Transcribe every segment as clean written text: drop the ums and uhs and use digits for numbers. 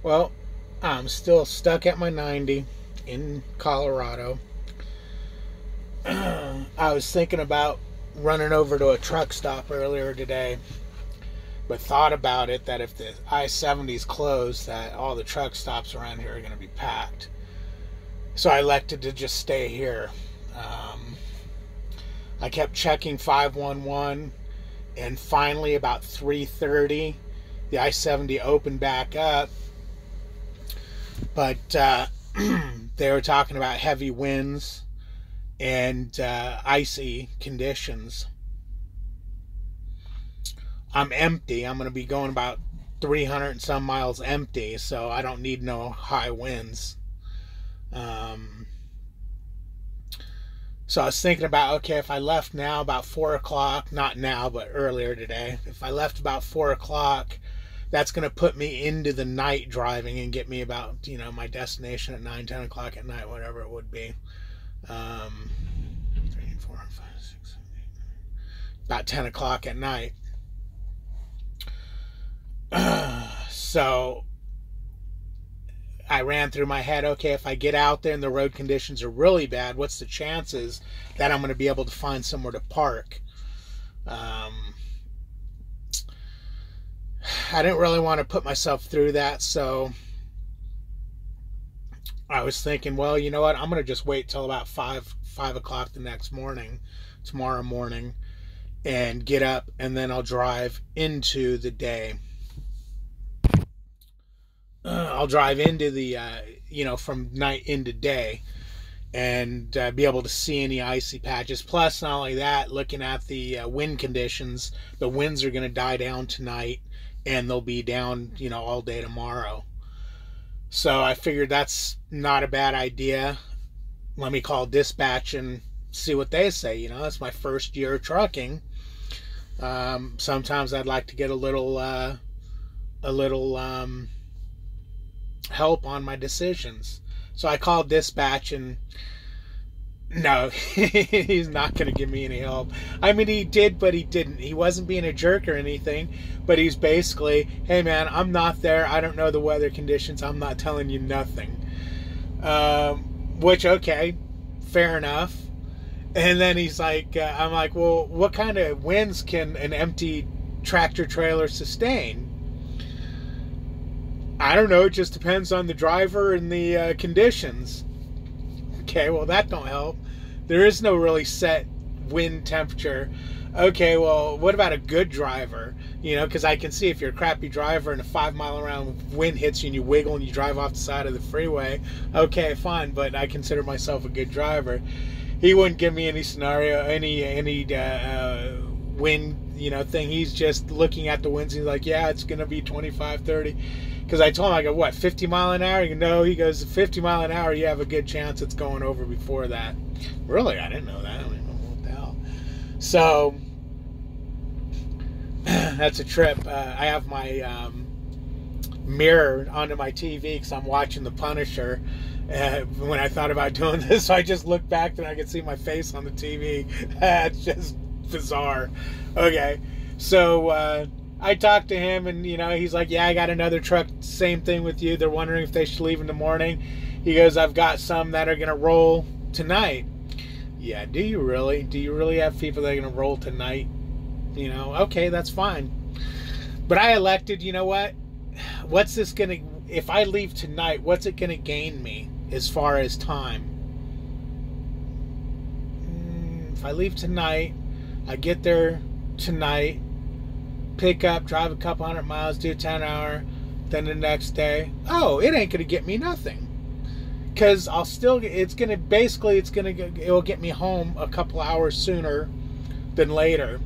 Well, I'm still stuck at my 90 in Colorado. I was thinking about running over to a truck stop earlier today, but thought about it that if the I-70 is closed, that all the truck stops around here are going to be packed. So I elected to just stay here. I kept checking 511, and finally about 3:30, the I-70 opened back up. But they were talking about heavy winds and icy conditions. I'm empty. I'm going to be going about 300 and some miles empty, so I don't need no high winds. So I was thinking about, okay, if I left now about 4 o'clock, not now, but earlier today, if I left about 4 o'clock, that's going to put me into the night driving and get me about, my destination at 9, 10 o'clock at night, whatever it would be. 3, 4, 5, 6, 7, 8, 9. About 10 o'clock at night. So I ran through my head, okay, if I get out there and the road conditions are really bad, what's the chances that I'm going to be able to find somewhere to park? I didn't really want to put myself through that, so I was thinking, well, you know what, I'm going to just wait till about 5 o'clock the next morning, tomorrow morning, and get up, and then I'll drive into the day. I'll drive into the, from night into day, and be able to see any icy patches. Plus, not only that, looking at the wind conditions, the winds are going to die down tonight, and they'll be down, all day tomorrow. So I figured that's not a bad idea. Let me call dispatch and see what they say. It's my first year of trucking. Sometimes I'd like to get a little help on my decisions. So I called dispatch, and no, he's not going to give me any help. I mean, he did, but he didn't. He wasn't being a jerk or anything, but he's basically, hey man, I'm not there. I don't know the weather conditions. I'm not telling you nothing. Which, okay, fair enough. And then he's like, I'm like, well, what kind of winds can an empty tractor trailer sustain? I don't know. It just depends on the driver and the conditions. Okay, well, that don't help. There is no really set wind temperature. Okay, well, what about a good driver? Because I can see if you're a crappy driver and a 5-mile-an-hour wind hits you and you wiggle and you drive off the side of the freeway. Okay, fine, but I consider myself a good driver. He wouldn't give me any scenario, any wind, thing. He's just looking at the winds. He's like, yeah, it's going to be 25, 30. Because I told him, I go, what, 50 mile an hour? No, he goes, 50 mile an hour, you have a good chance it's going over before that. Really? I didn't know that. I don't even know what the hell. So, that's a trip. I have my mirror onto my TV because I'm watching The Punisher. When I thought about doing this, so I just looked back and I could see my face on the TV. It's just bizarre. Okay, so I talked to him, and he's like, yeah, I got another truck, same thing with you. They're wondering if they should leave in the morning. He goes, I've got some that are gonna roll tonight. Yeah, do you really? Do you really have people that are gonna roll tonight? Okay, that's fine. But I elected, what's this gonna, if I leave tonight, what's it gonna gain me as far as time? If I leave tonight, I get there tonight, pick up, drive a couple 100 miles, do 10 hour, then the next day, it ain't gonna get me nothing, because it'll get me home a couple hours sooner than later,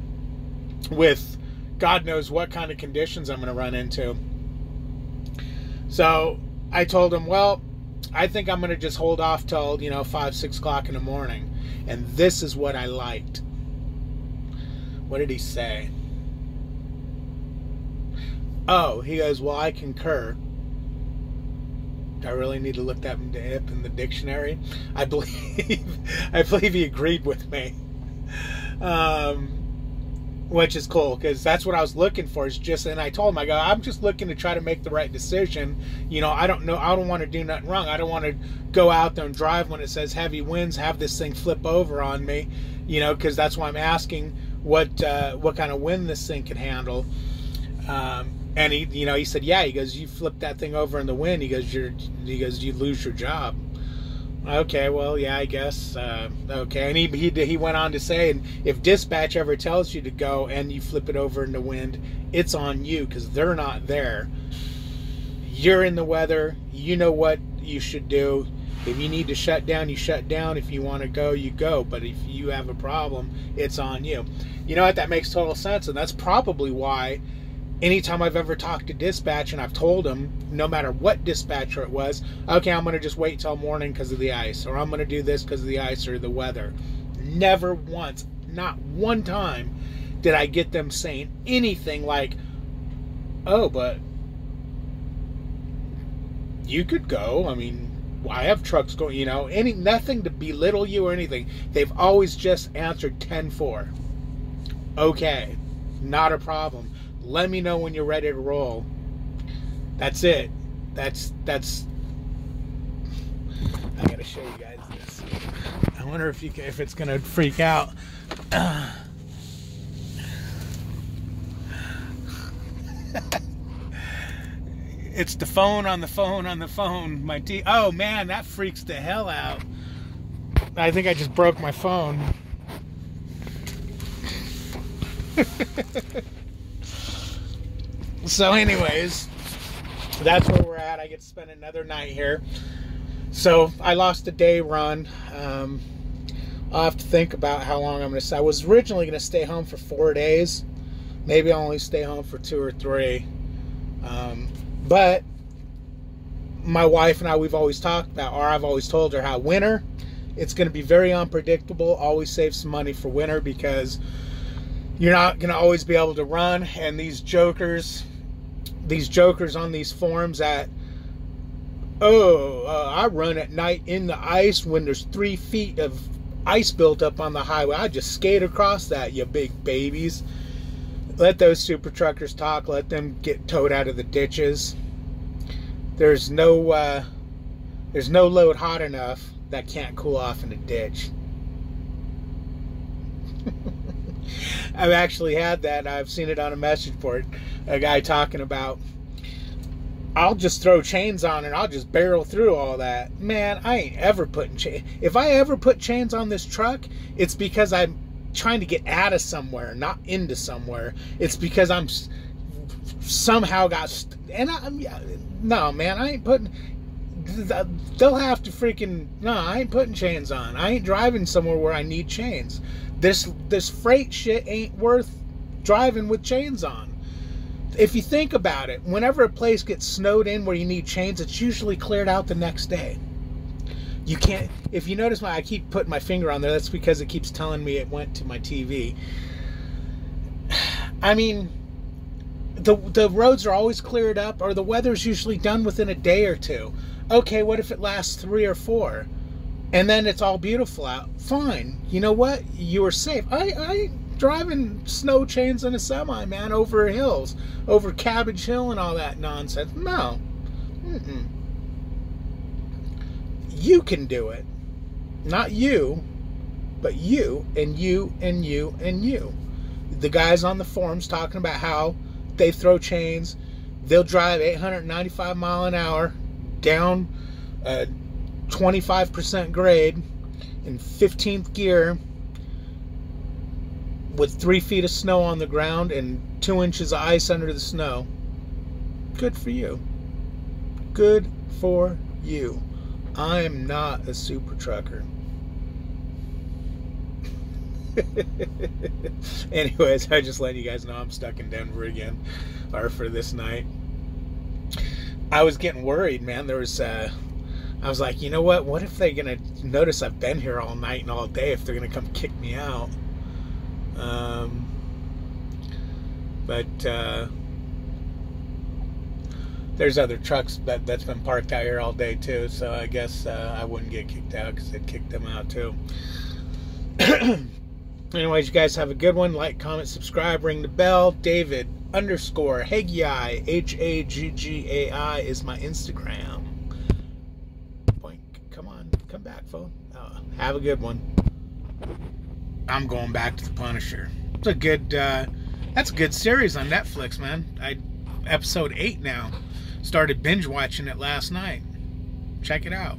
with God knows what kind of conditions I'm gonna run into. So I told him, well, I think I'm gonna just hold off till 5, 6 o'clock in the morning. And this is what I liked. What did he say? Oh, he goes, well, I concur. Do I really need to look that up in the dictionary? I believe he agreed with me. which is cool because that's what I was looking for. Is just, and I told him, I go, I'm just looking to try to make the right decision. You know, I don't want to do nothing wrong. I don't want to go out there and drive when it says heavy winds, have this thing flip over on me, you know, because that's why I'm asking what kind of wind this thing can handle. And he, you know, he said, yeah, he goes, you flip that thing over in the wind, he goes, you lose your job. Okay, well, yeah, I guess. Okay, and he went on to say, and if dispatch ever tells you to go and you flip it over in the wind, it's on you because they're not there. You're in the weather. You know what you should do. If you need to shut down, you shut down. If you want to go, you go. But if you have a problem, it's on you. You know what? That makes total sense, and that's probably why anytime I've ever talked to dispatch and I've told them, no matter what dispatcher it was, okay, I'm going to just wait till morning because of the ice, or I'm going to do this because of the ice or the weather. Never once, not one time, did I get them saying anything like, oh, but you could go. I mean, I have trucks going, you know, nothing to belittle you or anything. They've always just answered 10-4. Okay, not a problem. Let me know when you're ready to roll. That's it. That's I gotta show you guys this. I wonder if it's gonna freak out. It's the phone on the phone on the phone. Oh man, that freaks the hell out. I think I just broke my phone. So anyways, that's where we're at. I get to spend another night here. So I lost a day run. I'll have to think about how long I'm going to stay. I was originally going to stay home for 4 days. Maybe I'll only stay home for 2 or 3. But my wife and I, we've always talked about, or I've always told her how winter, it's going to be very unpredictable. Always save some money for winter because you're not going to always be able to run. And these jokers on these forums that, I run at night in the ice when there's 3 feet of ice built up on the highway. I just skate across that, you big babies. Let those super truckers talk. Let them get towed out of the ditches. There's no load hot enough that can't cool off in a ditch. I've actually had that. I've seen it on a message board. A guy talking about, I'll just throw chains on and I'll just barrel through all that. Man, I ain't ever putting chains. If I ever put chains on this truck, it's because I'm trying to get out of somewhere, not into somewhere. It's because I'm somehow no, man, I ain't putting. They'll have to freaking. No, I ain't putting chains on. I ain't driving somewhere where I need chains. This freight shit ain't worth driving with chains on. If you think about it, whenever a place gets snowed in where you need chains, it's usually cleared out the next day. You can't, if you notice I keep putting my finger on there, that's because it keeps telling me it went to my TV. I mean, the roads are always cleared up, or the weather's usually done within a day or 2. Okay, what if it lasts 3 or 4? And then it's all beautiful out. Fine. You know what? You were safe. I driving snow chains in a semi, man, over hills, over Cabbage Hill and all that nonsense. No. You can do it. Not you, but you and you and you and you. The guys on the forums talking about how they throw chains. They'll drive 895 mile an hour down 25% grade in 15th gear with 3 feet of snow on the ground and 2 inches of ice under the snow. Good for you. Good for you. I'm not a super trucker. Anyways, I just let you guys know I'm stuck in Denver again, or for this night. I was getting worried, man. I was like, you know what if they're gonna notice I've been here all night and all day, if they're gonna come kick me out. But there's other trucks that's been parked out here all day too, so I guess I wouldn't get kicked out because they'd kick them out too. Anyways, you guys have a good one. Like, comment, subscribe, ring the bell. David_Haggai, Haggai is my Instagram. Boink. Come on, come back, phone. Have a good one. I'm going back to The Punisher. It's a good, that's a good series on Netflix, man. Episode 8 now. Started binge watching it last night. Check it out.